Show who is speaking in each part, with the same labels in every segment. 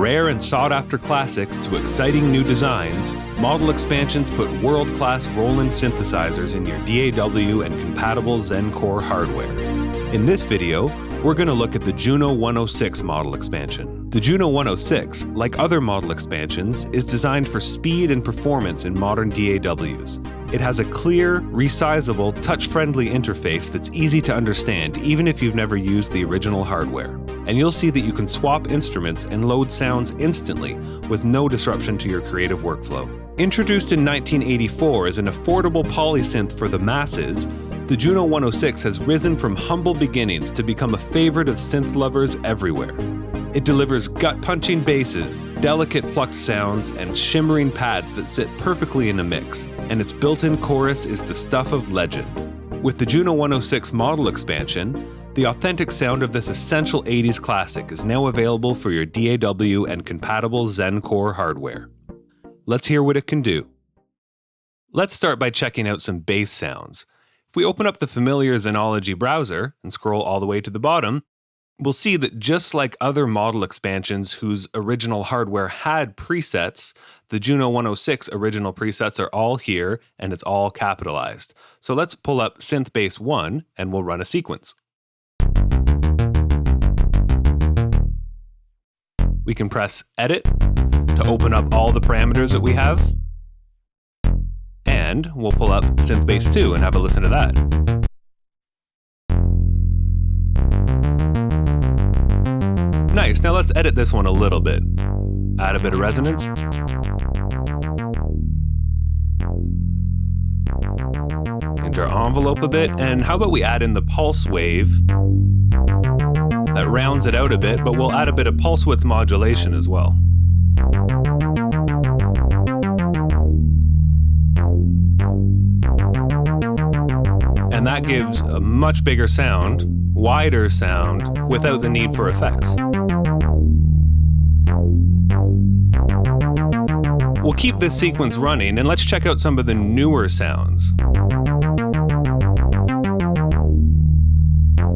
Speaker 1: rare and sought-after classics to exciting new designs, Model Expansions put world-class Roland synthesizers in your DAW and compatible ZEN-Core hardware. In this video, we're going to look at the JUNO-106 Model Expansion. The JUNO-106, like other Model Expansions, is designed for speed and performance in modern DAWs. It has a clear, resizable, touch-friendly interface that's easy to understand even if you've never used the original hardware. And you'll see that you can swap instruments and load sounds instantly with no disruption to your creative workflow. Introduced in 1984 as an affordable polysynth for the masses, the JUNO-106 has risen from humble beginnings to become a favorite of synth lovers everywhere. It delivers gut-punching basses, delicate plucked sounds, and shimmering pads that sit perfectly in a mix, and its built-in chorus is the stuff of legend. With the JUNO-106 Model Expansion, the authentic sound of this essential 80s classic is now available for your DAW and compatible ZEN-Core hardware. Let's hear what it can do. Let's start by checking out some bass sounds. If we open up the familiar ZENOLOGY browser and scroll all the way to the bottom, we'll see that just like other Model Expansions whose original hardware had presets, the JUNO-106 original presets are all here and it's all capitalized. So let's pull up Synth Bass 1 and we'll run a sequence. We can press Edit to open up all the parameters that we have. And we'll pull up Synth Bass 2 and have a listen to that. Nice, now let's edit this one a little bit. Add a bit of resonance. Change our envelope a bit, and how about we add in the pulse wave? That rounds it out a bit, but we'll add a bit of pulse width modulation as well. And that gives a much bigger sound, wider sound, without the need for effects. We'll keep this sequence running, and let's check out some of the newer sounds.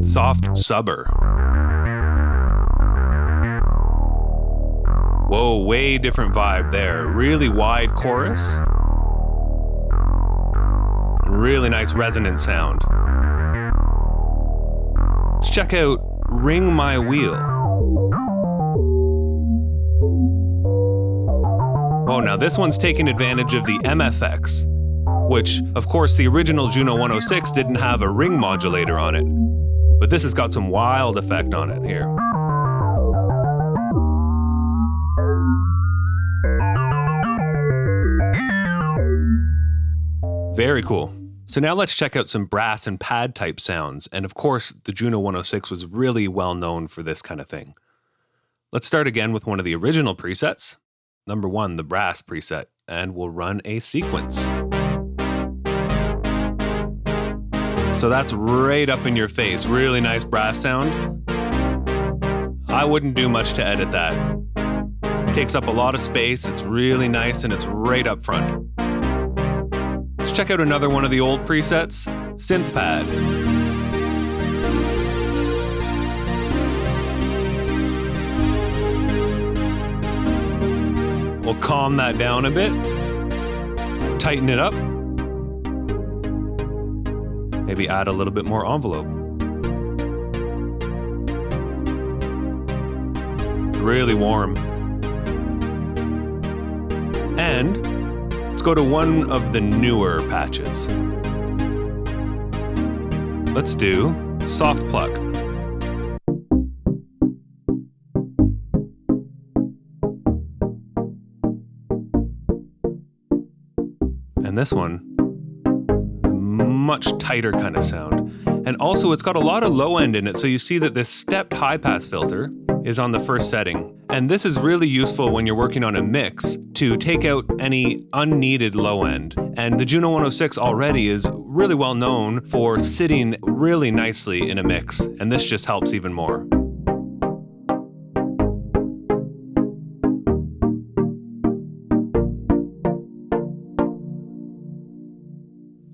Speaker 1: Soft subber. Whoa, way different vibe there. Really wide chorus. Really nice resonant sound. Let's check out Ring My Wheel. Oh, now this one's taking advantage of the MFX, which, of course, the original JUNO-106 didn't have a ring modulator on it, but this has got some wild effect on it here. Very cool. So now let's check out some brass and pad type sounds, and of course the JUNO-106 was really well known for this kind of thing. Let's start again with one of the original presets, number 1, the brass preset, and we'll run a sequence. So that's right up in your face, really nice brass sound. I wouldn't do much to edit that. It takes up a lot of space, it's really nice, and it's right up front. Let's check out another one of the old presets, Synth Pad. We'll calm that down a bit, tighten it up, maybe add a little bit more envelope. It's really warm. And let's go to one of the newer patches. Let's do Soft Pluck. And this one, much tighter kind of sound. And also it's got a lot of low end in it, so you see that this stepped high pass filter is on the first setting. And this is really useful when you're working on a mix to take out any unneeded low end. And the JUNO-106 already is really well known for sitting really nicely in a mix, and this just helps even more.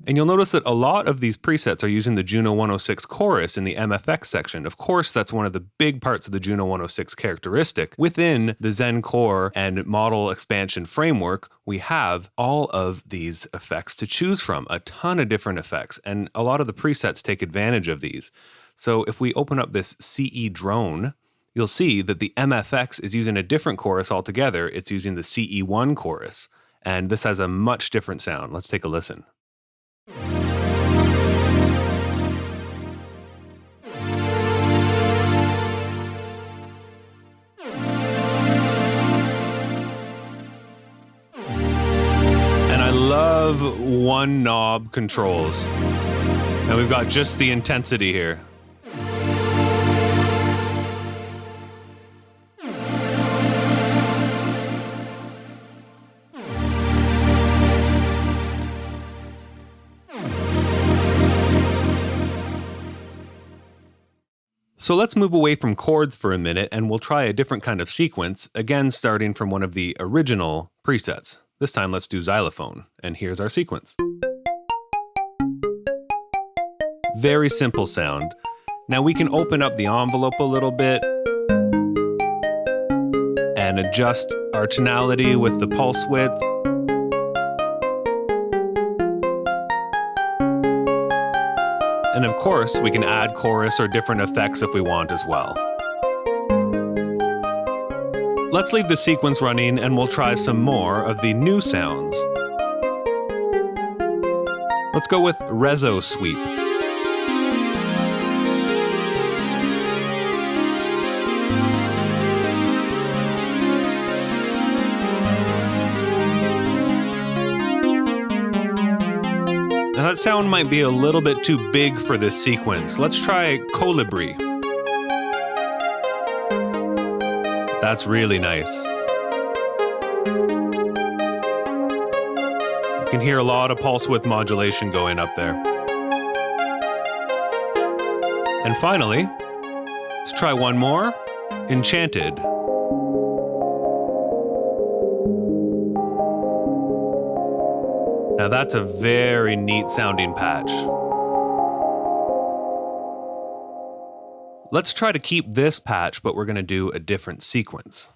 Speaker 1: And you'll notice that a lot of these presets are using the JUNO-106 chorus in the MFX section. Of course, that's one of the big parts of the JUNO-106 characteristic. Within the ZEN-Core and Model Expansion framework, we have all of these effects to choose from, a ton of different effects, and a lot of the presets take advantage of these. So if we open up this CE drone, you'll see that the MFX is using a different chorus altogether. It's using the CE1 chorus, and this has a much different sound. Let's take a listen. Love one knob controls. And we've got just the intensity here. So let's move away from chords for a minute and we'll try a different kind of sequence, again starting from one of the original presets. This time let's do xylophone, and here's our sequence. Very simple sound. Now we can open up the envelope a little bit and adjust our tonality with the pulse width. And of course, we can add chorus or different effects if we want as well. Let's leave the sequence running and we'll try some more of the new sounds. Let's go with Reso Sweep. Now that sound might be a little bit too big for this sequence. Let's try Colibri. That's really nice. You can hear a lot of pulse width modulation going up there. And finally, let's try one more, Enchanted. Now that's a very neat sounding patch. Let's try to keep this patch, but we're going to do a different sequence.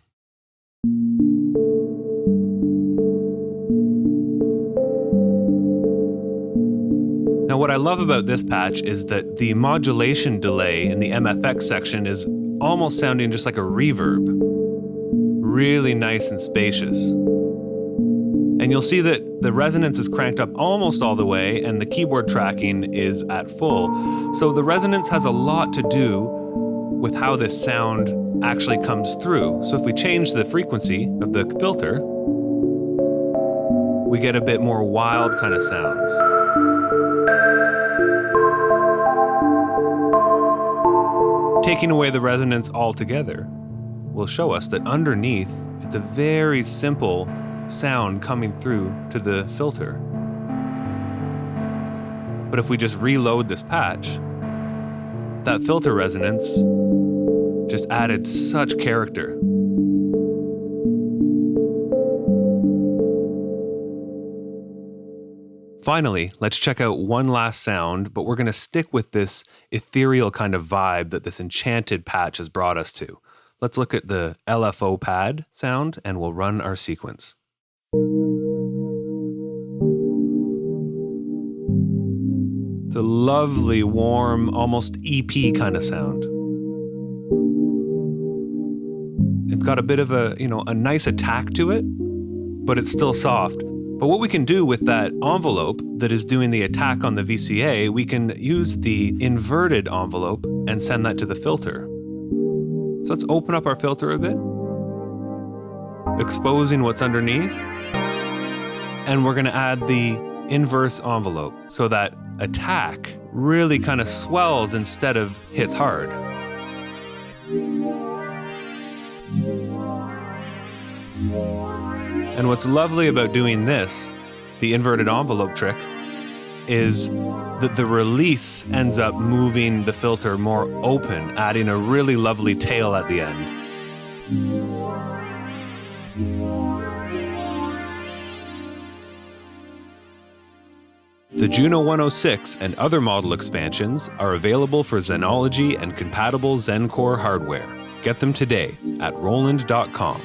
Speaker 1: Now what I love about this patch is that the modulation delay in the MFX section is almost sounding just like a reverb. Really nice and spacious. And you'll see that the resonance is cranked up almost all the way and the keyboard tracking is at full. So the resonance has a lot to do with how this sound actually comes through. So if we change the frequency of the filter, we get a bit more wild kind of sounds. Taking away the resonance altogether will show us that underneath, it's a very simple sound coming through to the filter. But if we just reload this patch, that filter resonance just added such character. Finally, let's check out one last sound, but we're going to stick with this ethereal kind of vibe that this enchanted patch has brought us to. Let's look at the LFO pad sound and we'll run our sequence. It's a lovely, warm, almost EP kind of sound. It's got a bit of a nice attack to it, but it's still soft. But what we can do with that envelope that is doing the attack on the VCA, we can use the inverted envelope and send that to the filter. So let's open up our filter a bit, exposing what's underneath, and we're going to add the inverse envelope so that attack really kind of swells instead of hits hard. And what's lovely about doing this, the inverted envelope trick, is that the release ends up moving the filter more open, adding a really lovely tail at the end. The JUNO-106 and other model expansions are available for ZENOLOGY and compatible ZEN-Core hardware. Get them today at roland.com.